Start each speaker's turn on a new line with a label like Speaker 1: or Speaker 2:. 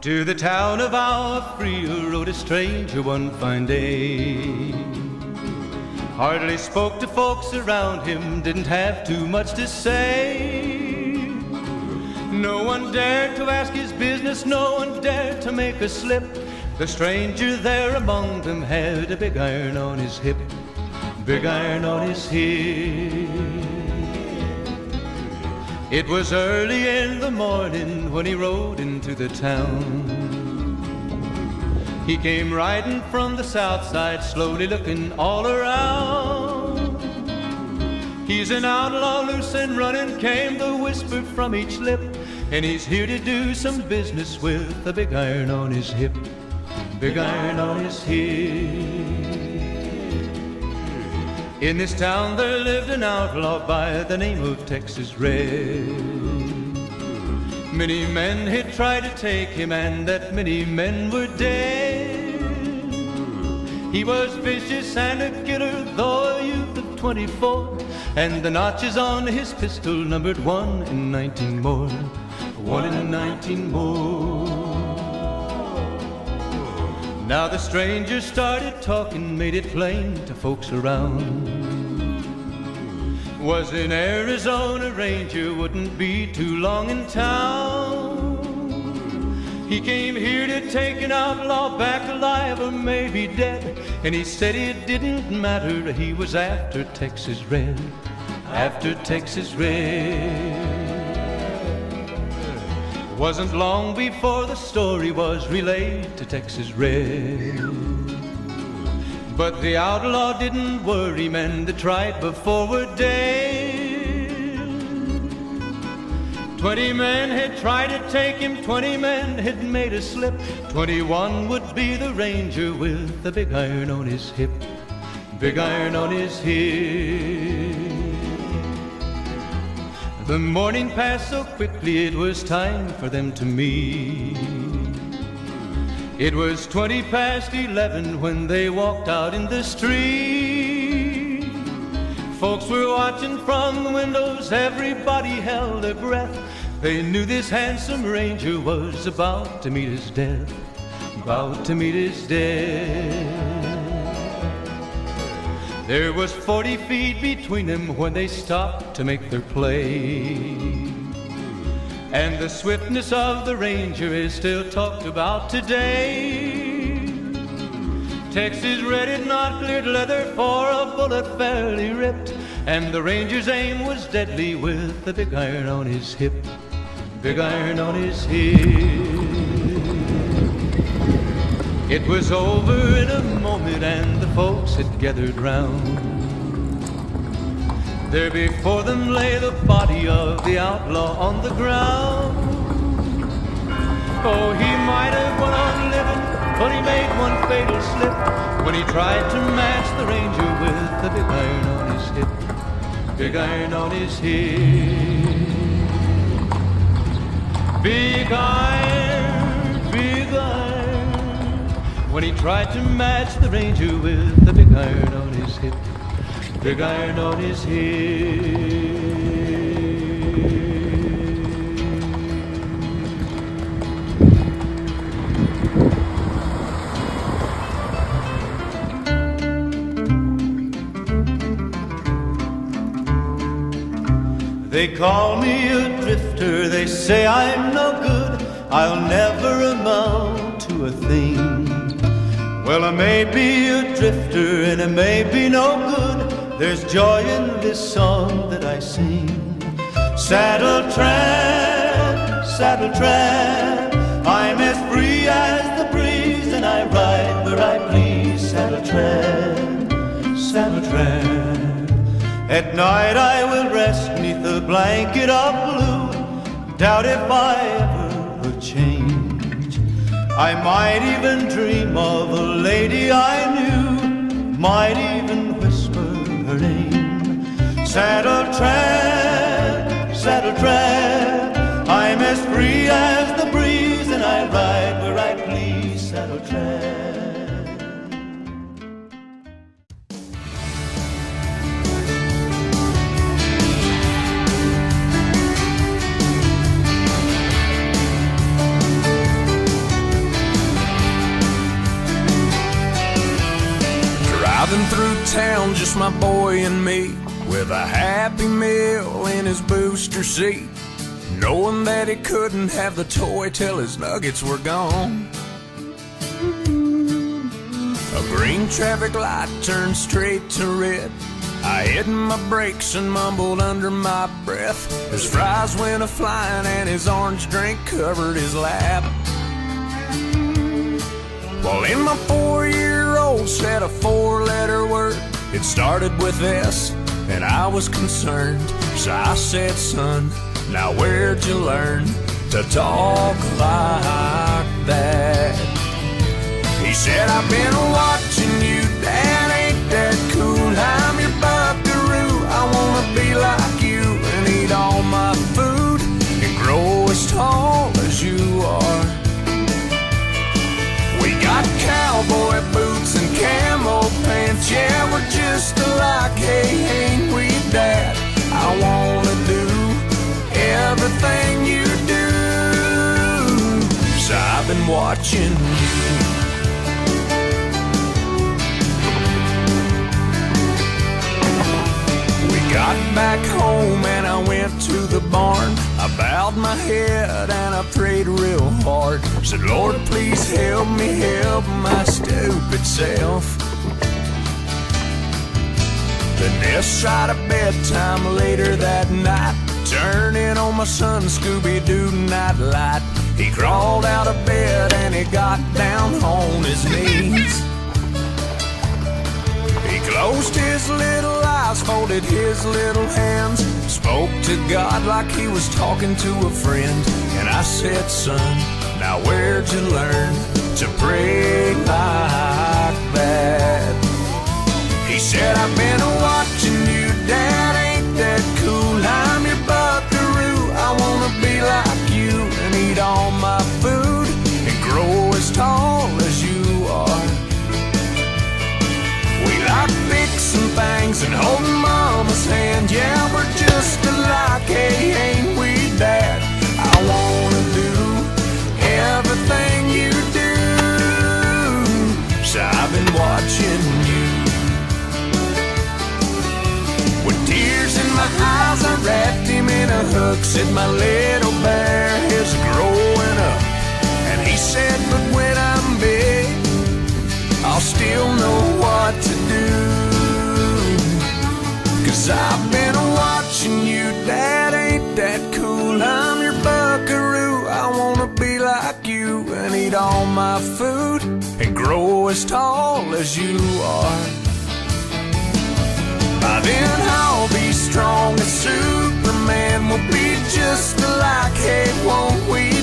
Speaker 1: To the town of AQHA rode a stranger one fine day. Hardly spoke to folks around him, didn't have too much to say. No one dared to ask his business, no one dared to make a slip. The stranger there among them had a big iron on his hip, big iron on his hip. It was early in the morning when he rode into the town. He came riding from the south side, slowly looking all around. He's an outlaw, loose and running, came the whisper from each lip, and he's here to do some business with a big iron on his hip, big iron on his hip. In this town there lived an outlaw by the name of Texas Red. Many men had tried to take him, and that many men were dead. He was vicious and a killer, though a youth of 24, and the notches on his pistol numbered 1 in 19 more, 1 in 19 more. Now the stranger started talking, made it plain to folks around. Was an Arizona ranger, wouldn't be too long in town. He came here to take an outlaw back alive or maybe dead, and he said it didn't matter, he was after Texas Red, after Texas Red. Wasn't long before the story was relayed to Texas Red. But the outlaw didn't worry men that tried before were dead. 20 men had tried to take him, 20 men had made a slip. 21 would be the ranger with the big iron on his hip, big iron on his hip. The morning passed so quickly, it was time for them to meet. It was 20 past 11 when they walked out in the street. Folks were watching from the windows, everybody held their breath. They knew this handsome ranger was about to meet his death, about to meet his death. There was 40 feet between them when they stopped to make their play. And the swiftness of the ranger is still talked about today. Texas Red had not cleared leather for a bullet fairly ripped, and the ranger's aim was deadly with the big iron on his hip, big iron on his hip. It was over in a moment and the folks had gathered round. There before them lay the body of the outlaw on the ground. Oh, he might have went on living, but he made one fatal slip when he tried to match the ranger with the big iron on his hip, big iron on his hip. Big iron, big iron. When he tried to match the ranger with the big iron on his hip, big iron on his hip. They call me a drifter, they say I'm no good, I'll never amount to a thing. Well, I may be a drifter and I may be no good, there's joy in this song that I sing. Saddle tramp, I'm as free as the breeze, and I ride where I please. Saddle tramp, at night I will rest 'neath a blanket of blue. Doubt if I ever would change. I might even dream of a lady I knew, might even whisper her name. Saddle tramp, I'm as free as the breeze, and I ride where I please. Saddle tramp.
Speaker 2: town, just my boy and me, with a Happy Meal in his booster seat, knowing that he couldn't have the toy till his nuggets were gone. A green traffic light turned straight to red. I hit my brakes and mumbled under my breath. His fries went a-flying and his orange drink covered his lap. Well, in my 4-year-old said a 4-letter word. It started with S, and I was concerned. So I said, son, now where'd you learn to talk like that? He said, I've been watching you, Dad, ain't that cool? I'm your buckaroo, I wanna be like you and eat all my food and grow as tall as you are. We got cowboy boots and camo pants, yeah, we're just alike, hey, ain't we, Dad? I wanna do everything you do, so I've been watching you. Got back home and I went to the barn. I bowed my head and I prayed real hard. Said, Lord, please help me help my stupid self. Then this side of bedtime later that night, turning on my son Scooby-Doo nightlight. He crawled out of bed and he got down on his knees. He closed his little eyes, folded his little hands, spoke to God like he was talking to a friend. And I said, son, now where'd you learn to pray like that? He said, I've been watching you, Dad, ain't that cool? I'm your buckaroo, I wanna be like you and eat all my food and grow as tall as you are. We like fixing things and holding Mama's hand, yeah, we're just alike, hey, ain't we, Dad? I wanna do everything you do, so I've been watching you. With tears in my eyes, I wrapped him in a hug, said my little bear is growing up. And he said, but when I'm big, I'll still know what to do. 'Cause I've been watching you, Dad, ain't that cool? I'm your buckaroo, I wanna be like you and eat all my food and grow as tall as you are. By then I'll be strong as Superman, we'll be just alike, hey, won't we?